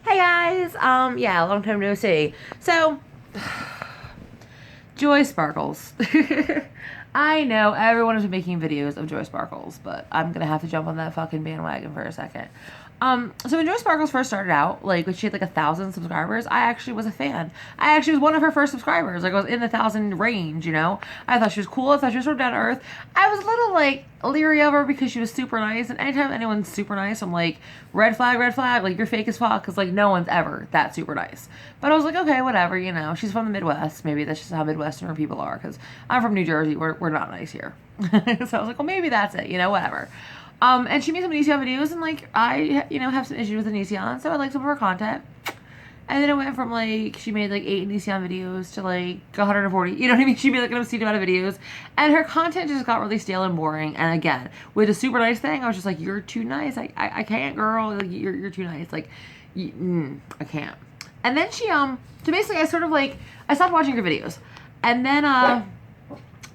Hey guys, yeah, long time no see. So, Joy Sparkles. I know everyone is making videos of Joy Sparkles, but I'm gonna have to jump on that fucking bandwagon for a second. So when Joy Sparkles first started out, like when she had like 1,000 subscribers, I actually was a fan. I actually was one of her first subscribers. Like I was in the 1,000 range, you know. I thought she was cool. I thought she was sort of down to earth. I was a little like leery of her because she was super nice. And anytime anyone's super nice, I'm like, red flag, red flag. Like you're fake as fuck because like no one's ever that super nice. But I was like, okay, whatever. You know, she's from the Midwest. Maybe that's just how Midwestern people are. Because I'm from New Jersey. We're not nice here. So I was like, well, maybe that's it. You know, whatever. And she made some Anision videos, and like I, have some issues with Anision, so I like some of her content. And then it went from like she made like 8 Anision videos to like 140. You know what I mean? She made like an obscene amount of videos, and her content just got really stale and boring. And again, with a super nice thing, I was just like, "You're too nice. I can't, girl. Like you're too nice. Like, I can't." And then so basically, I sort of like I stopped watching her videos, and then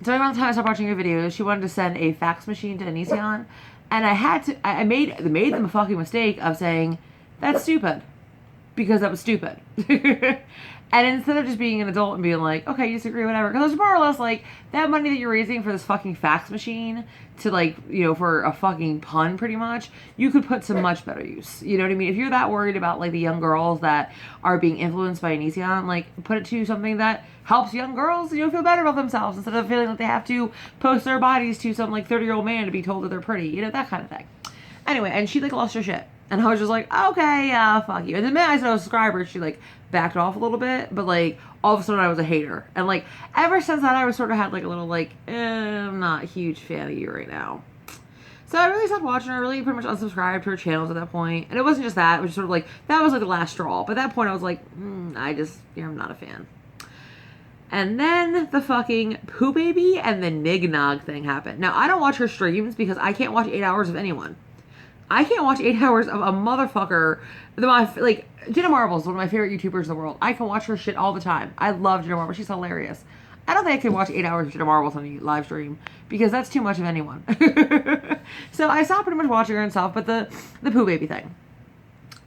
during around the time I stopped watching her videos, she wanted to send a fax machine to Anision. And I made them a fucking mistake of saying, that's stupid. Because that was stupid. And instead of just being an adult and being like, okay, you disagree, whatever. Because it's more or less like, that money that you're raising for this fucking fax machine to like, for a fucking pun pretty much, you could put some much better use. You know what I mean? If you're that worried about like the young girls that are being influenced by Anision, like put it to something that helps young girls, feel better about themselves instead of feeling like they have to post their bodies to some like 30-year-old man to be told that they're pretty. That kind of thing. Anyway, and she like lost her shit. And I was just like, okay, yeah, fuck you. And the minute I said I was a subscriber, she like backed off a little bit, but like all of a sudden I was a hater. And like ever since that I was sort of had like a little like, I'm not a huge fan of you right now. So I really stopped watching her. I really pretty much unsubscribed to her channels at that point. And it wasn't just that, it was sort of like, that was like the last straw. But at that point I was like, I'm not a fan. And then the fucking Poo Baby and the Nignog thing happened. Now I don't watch her streams because I can't watch 8 hours of anyone. I can't watch 8 hours of a motherfucker. Jenna Marbles is one of my favorite YouTubers in the world. I can watch her shit all the time. I love Jenna Marbles. She's hilarious. I don't think I can watch 8 hours of Jenna Marbles on a live stream because that's too much of anyone. So I stopped pretty much watching her and stuff, but the Poo Baby thing.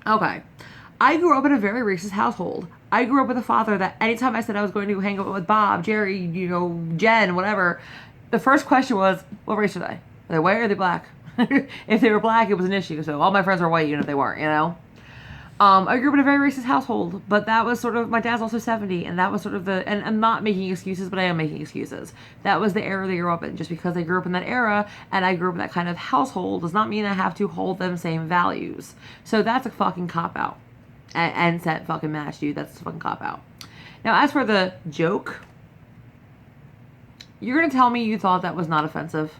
Okay. I grew up in a very racist household. I grew up with a father that anytime I said I was going to hang out with Bob, Jerry, Jen, whatever, the first question was, what race are they? Are they white or are they black? If they were black, it was an issue. So all my friends were white, even if they weren't, I grew up in a very racist household, but that was sort of, my dad's also 70, and that was sort of and I'm not making excuses, but I am making excuses. That was the era they grew up in. Just because they grew up in that era, and I grew up in that kind of household, does not mean I have to hold them same values. So that's a fucking cop-out. And set fucking match, dude. That's a fucking cop-out. Now, as for the joke, you're gonna tell me you thought that was not offensive?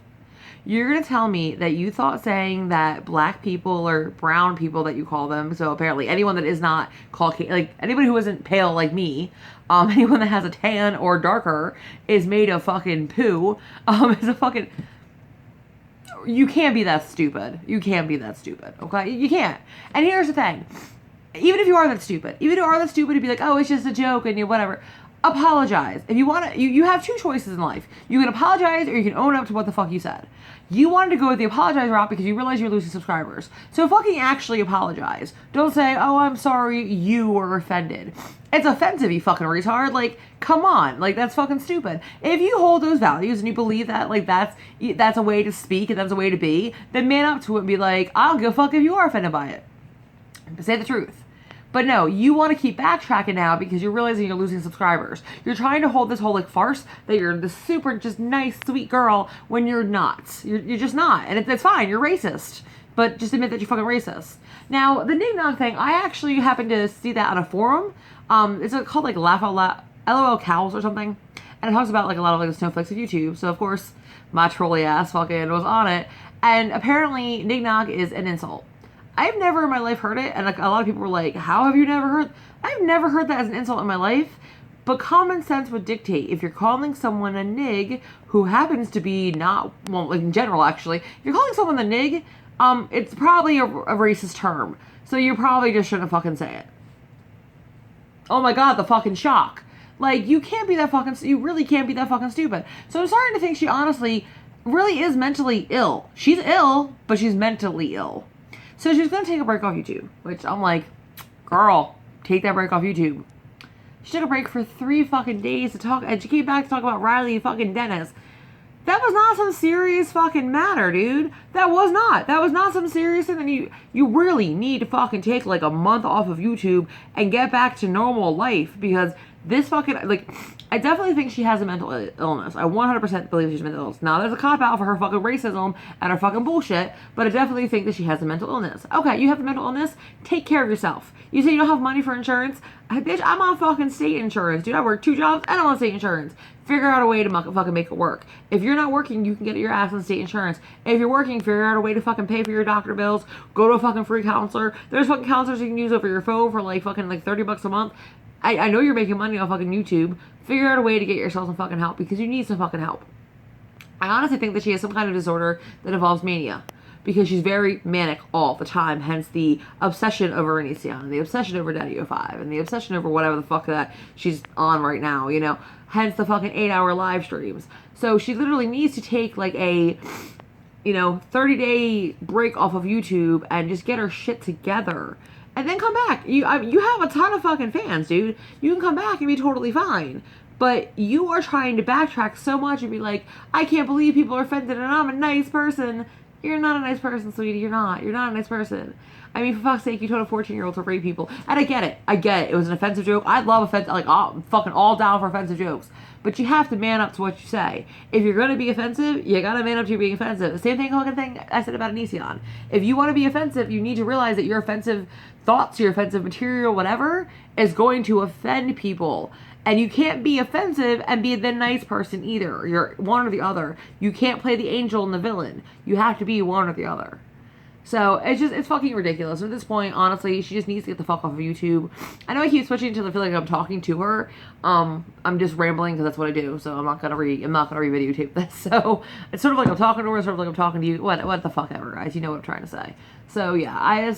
You're going to tell me that you thought saying that black people or brown people that you call them, so apparently anyone that is not Caucasian, like anybody who isn't pale like me, anyone that has a tan or darker is made of fucking poo, is a fucking... You can't be that stupid. You can't be that stupid, okay? You can't. And here's the thing. Even if you are that stupid, to be like, oh, it's just a joke and whatever... Apologize. If you want to, you have two choices in life. You can apologize or you can own up to what the fuck you said. You wanted to go with the apologize route because you realize you're losing subscribers. So fucking actually apologize. Don't say, oh, I'm sorry, you were offended. It's offensive, you fucking retard. Like, come on. Like, that's fucking stupid. If you hold those values and you believe that, like, that's a way to speak and that's a way to be, then man up to it and be like, I don't give a fuck if you are offended by it. Say the truth. But no, you want to keep backtracking now because you're realizing you're losing subscribers. You're trying to hold this whole like farce that you're the super just nice, sweet girl when you're not. You're just not. And it's fine. You're racist. But just admit that you're fucking racist. Now, the Nignog thing, I actually happened to see that on a forum. It's called like Laugh Out Loud, LOL Cows or something. And it talks about like a lot of like the snowflakes of YouTube. So of course, my trolly ass fucking was on it. And apparently Nignog is an insult. I've never in my life heard it, and like a lot of people were like, how have you never heard? I've never heard that as an insult in my life, but common sense would dictate if you're calling someone a nig who happens to be not, well, like in general actually, if you're calling someone a nig, it's probably a racist term, so you probably just shouldn't fucking say it. Oh my god, the fucking shock. Like, you really can't be that fucking stupid. So I'm starting to think she honestly really is mentally ill. She's ill, but she's mentally ill. So she was going to take a break off YouTube, which I'm like, Girl, take that break off YouTube. She took a break for 3 fucking days to talk, and she came back to talk about Riley fucking Dennis. That was not some serious fucking matter, dude. That was not. That was not some serious thing. And you really need to fucking take like a month off of YouTube and get back to normal life, because this fucking, like, I definitely think she has a mental illness. I 100% believe she's mental illness. Now, there's a cop-out for her fucking racism and her fucking bullshit, but I definitely think that she has a mental illness. Okay, you have a mental illness? Take care of yourself. You say you don't have money for insurance? Bitch, I'm on fucking state insurance, dude. I work 2 jobs and I'm on state insurance. Figure out a way to fucking make it work. If you're not working, you can get your ass on state insurance. If you're working, figure out a way to fucking pay for your doctor bills. Go to a fucking free counselor. There's fucking counselors you can use over your phone for like fucking like $30 a month. I know you're making money off fucking YouTube. Figure out a way to get yourself some fucking help, because you need some fucking help. I honestly think that she has some kind of disorder that involves mania, because she's very manic all the time, hence the obsession over Anision, and the obsession over Daddy 05, and the obsession over whatever the fuck that she's on right now, you know, hence the fucking 8-hour live streams. So she literally needs to take like a, you know, 30-day break off of YouTube and just get her shit together. And then come back. You have a ton of fucking fans, dude. You can come back and be totally fine. But you are trying to backtrack so much and be like, I can't believe people are offended and I'm a nice person. You're not a nice person, sweetie. You're not. You're not a nice person. I mean, for fuck's sake, you told a 14-year-old to rape people. And I get it. I get it. It was an offensive joke. I love offensive, like, I'm fucking all down for offensive jokes. But you have to man up to what you say. If you're going to be offensive, you got to man up to being offensive. The same fucking thing I said about Anision. If you want to be offensive, you need to realize that your offensive thoughts, your offensive material, whatever, is going to offend people. And you can't be offensive and be the nice person either. You're one or the other. You can't play the angel and the villain. You have to be one or the other. So it's fucking ridiculous. At this point, honestly, she just needs to get the fuck off of YouTube. I know I keep switching until I feel like I'm talking to her. I'm just rambling because that's what I do. So I'm not gonna re-videotape this. So it's sort of like I'm talking to her, sort of like I'm talking to you. What the fuck ever, guys. You know what I'm trying to say. So yeah,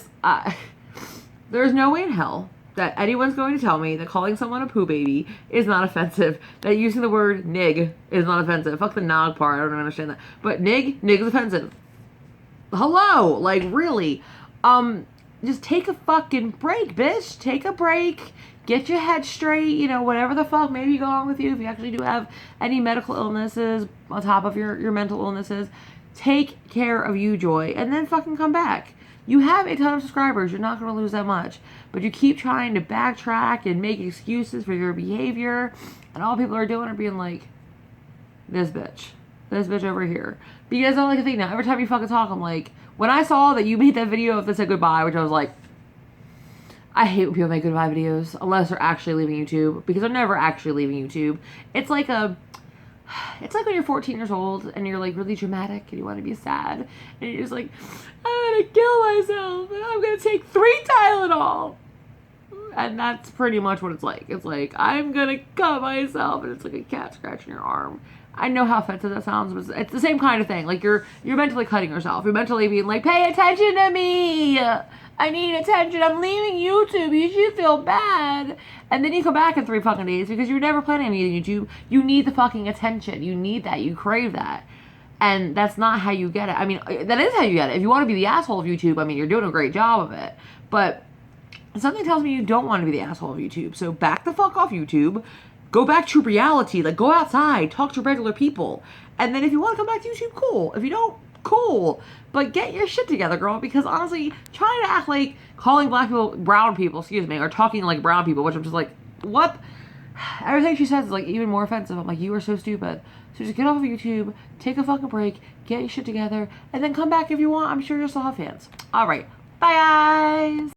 there's no way in hell that anyone's going to tell me that calling someone a poo baby is not offensive, that using the word nig is not offensive. Fuck the nog part, I don't understand that. But nig is offensive. Hello, like, really? Just take a fucking break, bitch. Take a break. Get your head straight, you know, whatever the fuck may be going on with you. If you actually do have any medical illnesses on top of your mental illnesses, take care of you, Joy, and then fucking come back. You have a ton of subscribers. You're not going to lose that much. But you keep trying to backtrack and make excuses for your behavior, and all people are doing are being like, this bitch over here. But you guys don't like to think now. Every time you fucking talk, I'm like, when I saw that you made that video of the said goodbye, which I was like, I hate when people make goodbye videos, unless they're actually leaving YouTube, because they're never actually leaving YouTube. It's like when you're 14 years old and you're like really dramatic and you want to be sad, and you're just like, I'm gonna kill myself and I'm gonna take 3 Tylenol. And that's pretty much what it's like. It's like, I'm gonna cut myself, and it's like a cat scratching your arm. I know how offensive that sounds, but it's the same kind of thing. Like, you're mentally cutting yourself. You're mentally being like, pay attention to me. I need attention. I'm leaving YouTube. You should feel bad. And then you come back in 3 fucking days because you're never planning on leaving YouTube. You need the fucking attention. You need that. You crave that. And that's not how you get it. I mean, that is how you get it. If you want to be the asshole of YouTube, I mean, you're doing a great job of it. But something tells me you don't want to be the asshole of YouTube. So back the fuck off YouTube. Go back to reality. Like, go outside. Talk to regular people. And then if you want to come back to YouTube, cool. If you don't, cool. But get your shit together, girl. Because honestly, trying to act like calling brown people, or talking like brown people, which I'm just like, what? Everything she says is like even more offensive. I'm like, you are so stupid. So just get off of YouTube, take a fucking break, get your shit together, and then come back if you want. I'm sure you'll still have fans. All right. Bye, guys.